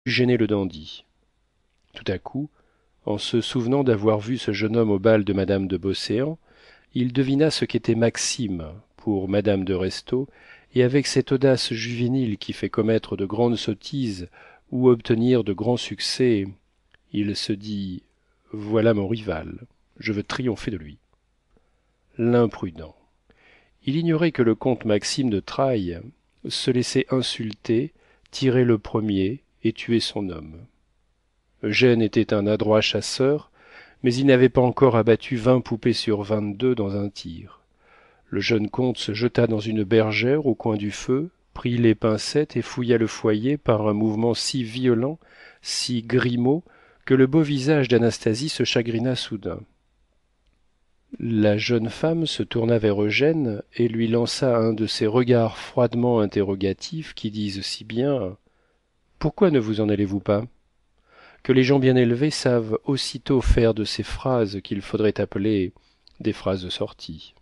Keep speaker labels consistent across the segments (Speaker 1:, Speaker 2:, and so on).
Speaker 1: gêner le dandy. Tout à coup, en se souvenant d'avoir vu ce jeune homme au bal de madame de Beauséant, il devina ce qu'était Maxime pour madame de Restaud, et avec cette audace juvénile qui fait commettre de grandes sottises ou obtenir de grands succès, il se dit voilà mon rival, je veux triompher de lui. L'imprudent. Il ignorait que le comte Maxime de Trailles se laissait insulter, tirer le premier et tuer son homme. Eugène était un adroit chasseur, mais il n'avait pas encore abattu 20 poupées sur 22 dans un tir. Le jeune comte se jeta dans une bergère au coin du feu, prit les pincettes et fouilla le foyer par un mouvement si violent, si grimaud, que le beau visage d'Anastasie se chagrina soudain. La jeune femme se tourna vers Eugène et lui lança un de ces regards froidement interrogatifs qui disent si bien pourquoi ne vous en allez-vous pas, que les gens bien élevés savent aussitôt faire de ces phrases qu'il faudrait appeler des phrases de sortie.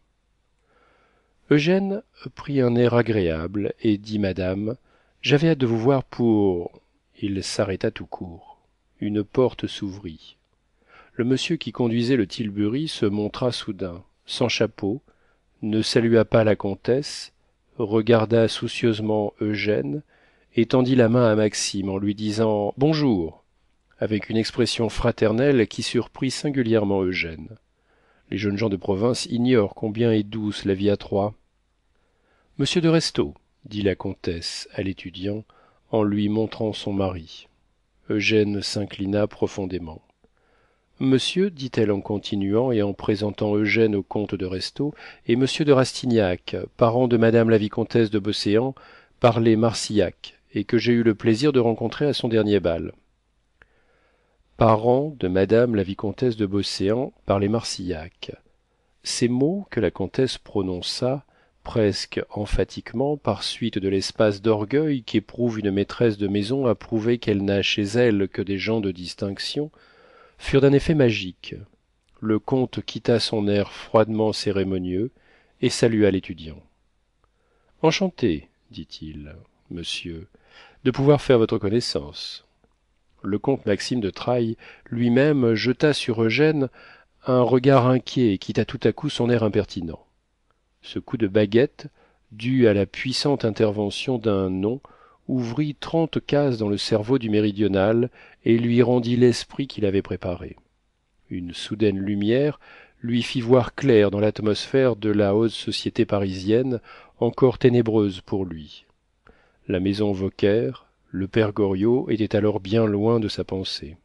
Speaker 1: Eugène prit un air agréable et dit madame, j'avais hâte de vous voir pour. Il s'arrêta tout court. Une porte s'ouvrit. Le monsieur qui conduisait le tilbury se montra soudain, sans chapeau, ne salua pas la comtesse, regarda soucieusement Eugène et tendit la main à Maxime en lui disant bonjour, avec une expression fraternelle qui surprit singulièrement Eugène. Les jeunes gens de province ignorent combien est douce la vie à trois. Monsieur de Restaud, dit la comtesse à l'étudiant en lui montrant son mari. Eugène s'inclina profondément. Monsieur, dit-elle en continuant et en présentant Eugène au comte de Restaud, et monsieur de Rastignac, parent de madame la vicomtesse de Beauséant, par les Marsillac, et que j'ai eu le plaisir de rencontrer à son dernier bal. Parent de madame la vicomtesse de Beauséant par les Marsillac. Ces mots que la comtesse prononça presque emphatiquement par suite de l'espace d'orgueil qu'éprouve une maîtresse de maison à prouver qu'elle n'a chez elle que des gens de distinction, furent d'un effet magique. Le comte quitta son air froidement cérémonieux et salua l'étudiant. Enchanté, dit-il, monsieur, de pouvoir faire votre connaissance. Le comte Maxime de Trailles lui-même jeta sur Eugène un regard inquiet et quitta tout à coup son air impertinent. Ce coup de baguette, dû à la puissante intervention d'un nom, ouvrit 30 cases dans le cerveau du méridional et lui rendit l'esprit qu'il avait préparé. Une soudaine lumière lui fit voir clair dans l'atmosphère de la haute société parisienne, encore ténébreuse pour lui. La maison Vauquer, le père Goriot étaient alors bien loin de sa pensée.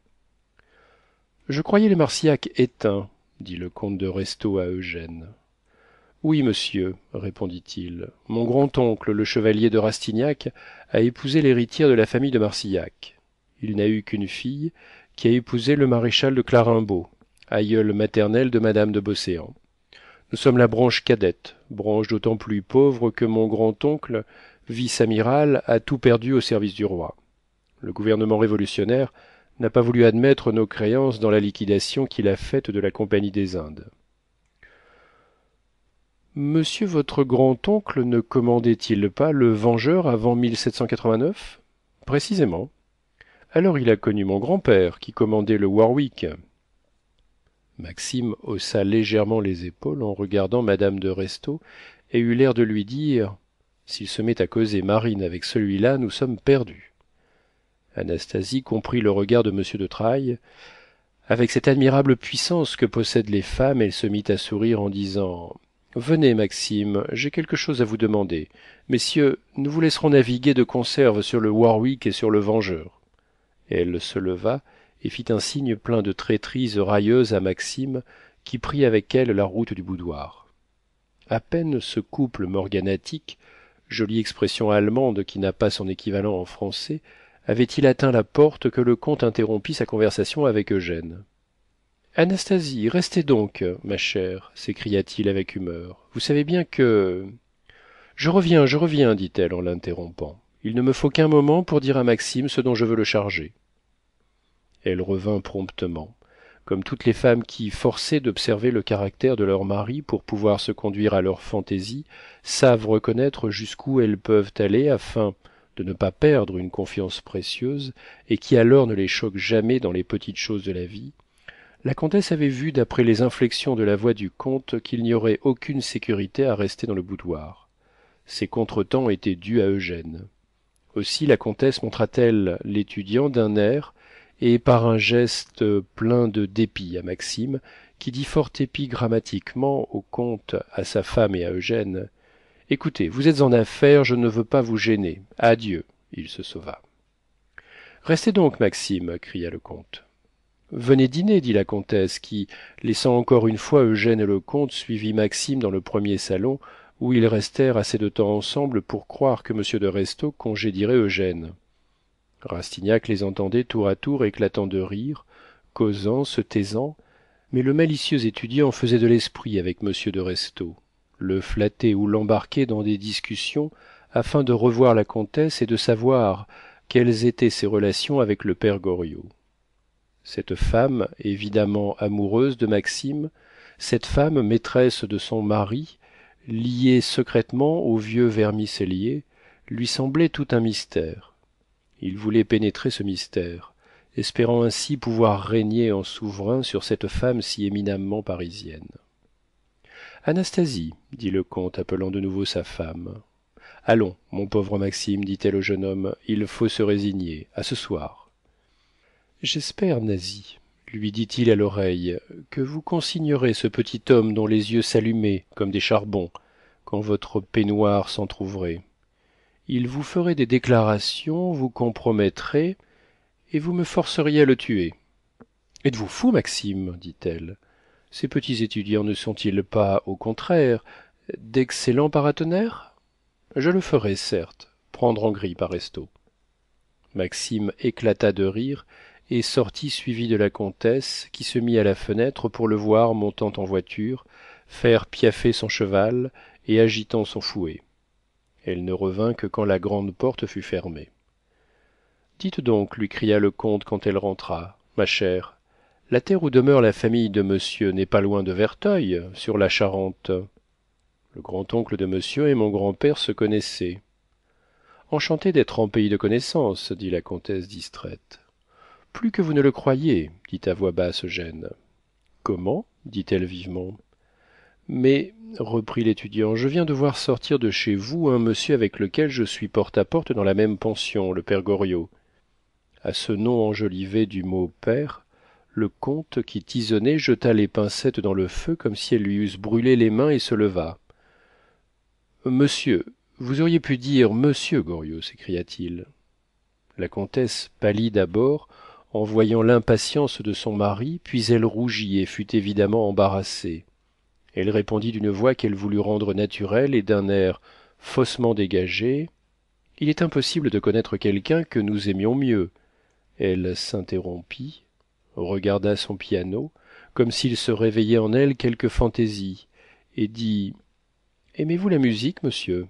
Speaker 1: Je croyais les Marsillac éteints, dit le comte de Restaud à Eugène. Oui, monsieur, répondit-il, mon grand-oncle, le chevalier de Rastignac, a épousé l'héritière de la famille de Marsillac. Il n'a eu qu'une fille, qui a épousé le maréchal de Clarimbault, aïeul maternel de madame de Beauséant. Nous sommes la branche cadette, branche d'autant plus pauvre que mon grand-oncle, vice-amiral, a tout perdu au service du roi. Le gouvernement révolutionnaire n'a pas voulu admettre nos créances dans la liquidation qu'il a faite de la Compagnie des Indes. Monsieur votre grand-oncle ne commandait-il pas le Vengeur avant 1789 ? Précisément. Alors il a connu mon grand-père, qui commandait le Warwick. Maxime haussa légèrement les épaules en regardant madame de Restaud et eut l'air de lui dire s'il se met à causer marine avec celui-là, nous sommes perdus. Anastasie comprit le regard de monsieur de Trailles. Avec cette admirable puissance que possèdent les femmes, elle se mit à sourire en disant venez, Maxime, j'ai quelque chose à vous demander. Messieurs, nous vous laisserons naviguer de conserve sur le Warwick et sur le Vengeur. Elle se leva et fit un signe plein de traîtrise railleuse à Maxime, qui prit avec elle la route du boudoir. À peine ce couple morganatique, jolie expression allemande qui n'a pas son équivalent en français, avait-il atteint la porte que le comte interrompit sa conversation avec Eugène. Anastasie, restez donc, ma chère, s'écria-t-il avec humeur. Vous savez bien que. Je reviens, dit-elle en l'interrompant. Il ne me faut qu'un moment pour dire à Maxime ce dont je veux le charger. Elle revint promptement, comme toutes les femmes qui, forcées d'observer le caractère de leur mari pour pouvoir se conduire à leur fantaisie, savent reconnaître jusqu'où elles peuvent aller afin, de ne pas perdre une confiance précieuse, et qui alors ne les choque jamais dans les petites choses de la vie, la comtesse avait vu d'après les inflexions de la voix du comte qu'il n'y aurait aucune sécurité à rester dans le boudoir. Ces contretemps étaient dus à Eugène. Aussi la comtesse montra-t-elle l'étudiant d'un air et par un geste plein de dépit à Maxime, qui dit fort épigrammatiquement au comte, à sa femme et à Eugène: « Écoutez, vous êtes en affaires, je ne veux pas vous gêner. Adieu. » Il se sauva. « Restez donc, Maxime, » cria le comte. « Venez dîner, » dit la comtesse, qui, laissant encore une fois Eugène et le comte, suivit Maxime dans le premier salon, où ils restèrent assez de temps ensemble pour croire que monsieur de Restaud congédierait Eugène. Rastignac les entendait tour à tour éclatant de rire, causant, se taisant, mais le malicieux étudiant faisait de l'esprit avec monsieur de Restaud, le flattait ou l'embarquait dans des discussions afin de revoir la comtesse et de savoir quelles étaient ses relations avec le père Goriot. Cette femme, évidemment amoureuse de Maxime, cette femme maîtresse de son mari, liée secrètement au vieux vermicellier, lui semblait tout un mystère. Il voulait pénétrer ce mystère, espérant ainsi pouvoir régner en souverain sur cette femme si éminemment parisienne. Anastasie, dit le comte, appelant de nouveau sa femme. Allons, mon pauvre Maxime, dit-elle au jeune homme, il faut se résigner. À ce soir. J'espère, Nasie, lui dit-il à l'oreille, que vous consignerez ce petit homme dont les yeux s'allumaient comme des charbons quand votre peignoir s'entr'ouvrait. Il vous ferait des déclarations, vous compromettrait, et vous me forceriez à le tuer. Êtes-vous fou, Maxime, dit-elle. Ces petits étudiants ne sont-ils pas, au contraire, d'excellents paratonnerres? Je le ferai, certes, prendre en grille par Restaud. Maxime éclata de rire et sortit suivi de la comtesse, qui se mit à la fenêtre pour le voir montant en voiture, faire piaffer son cheval et agitant son fouet. Elle ne revint que quand la grande porte fut fermée. Dites donc, lui cria le comte quand elle rentra, ma chère, la terre où demeure la famille de monsieur n'est pas loin de Verteuil, sur la Charente. Le grand-oncle de monsieur et mon grand-père se connaissaient. Enchanté d'être en pays de connaissance, dit la comtesse distraite. Plus que vous ne le croyez, dit à voix basse Eugène. Comment? dit-elle vivement. Mais, reprit l'étudiant, je viens de voir sortir de chez vous un monsieur avec lequel je suis porte à porte dans la même pension, le père Goriot. À ce nom enjolivé du mot père, le comte, qui tisonnait, jeta les pincettes dans le feu comme si elles lui eussent brûlé les mains et se leva. Monsieur, vous auriez pu dire monsieur Goriot, s'écria-t-il. La comtesse pâlit d'abord en voyant l'impatience de son mari, puis elle rougit et fut évidemment embarrassée. Elle répondit d'une voix qu'elle voulut rendre naturelle et d'un air faussement dégagé: « Il est impossible de connaître quelqu'un que nous aimions mieux. » Elle s'interrompit, regarda son piano, comme s'il se réveillait en elle quelque fantaisie, et dit: « Aimez-vous la musique, monsieur ?»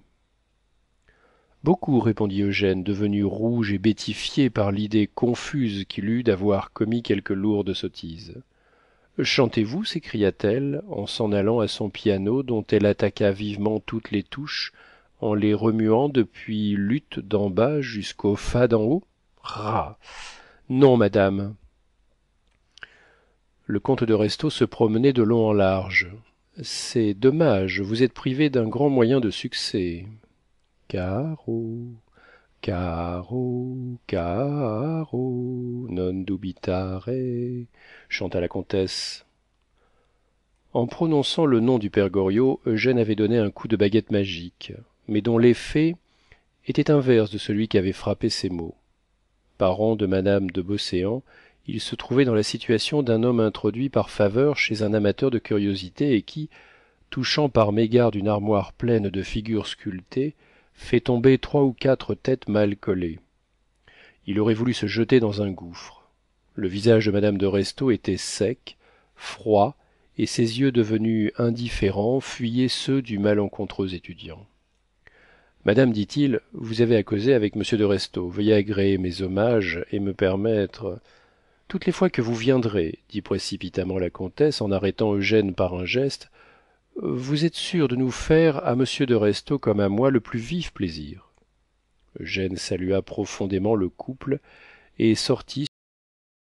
Speaker 1: Beaucoup, répondit Eugène, devenu rouge et bétifié par l'idée confuse qu'il eut d'avoir commis quelque lourde sottise. Chantez-vous, s'écria-t-elle, en s'en allant à son piano dont elle attaqua vivement toutes les touches, en les remuant depuis l'ut d'en bas jusqu'au fa d'en haut. Rah! Non, madame. Le comte de Restaud se promenait de long en large. C'est dommage, vous êtes privé d'un grand moyen de succès. Caro, caro, caro, non dubitare, chanta la comtesse. En prononçant le nom du père Goriot, Eugène avait donné un coup de baguette magique, mais dont l'effet était inverse de celui qui avait frappé ses mots. Parent de madame de Beauséant, il se trouvait dans la situation d'un homme introduit par faveur chez un amateur de curiosités et qui, touchant par mégarde une armoire pleine de figures sculptées, fait tomber 3 ou 4 têtes mal collées. Il aurait voulu se jeter dans un gouffre. Le visage de madame de Restaud était sec, froid, et ses yeux devenus indifférents fuyaient ceux du malencontreux étudiant. Madame, dit-il, vous avez à causer avec monsieur de Restaud. Veuillez agréer mes hommages et me permettre. Toutes les fois que vous viendrez, dit précipitamment la comtesse en arrêtant Eugène par un geste, vous êtes sûr de nous faire à monsieur de Restaud comme à moi le plus vif plaisir. eugène salua profondément le couple et sortit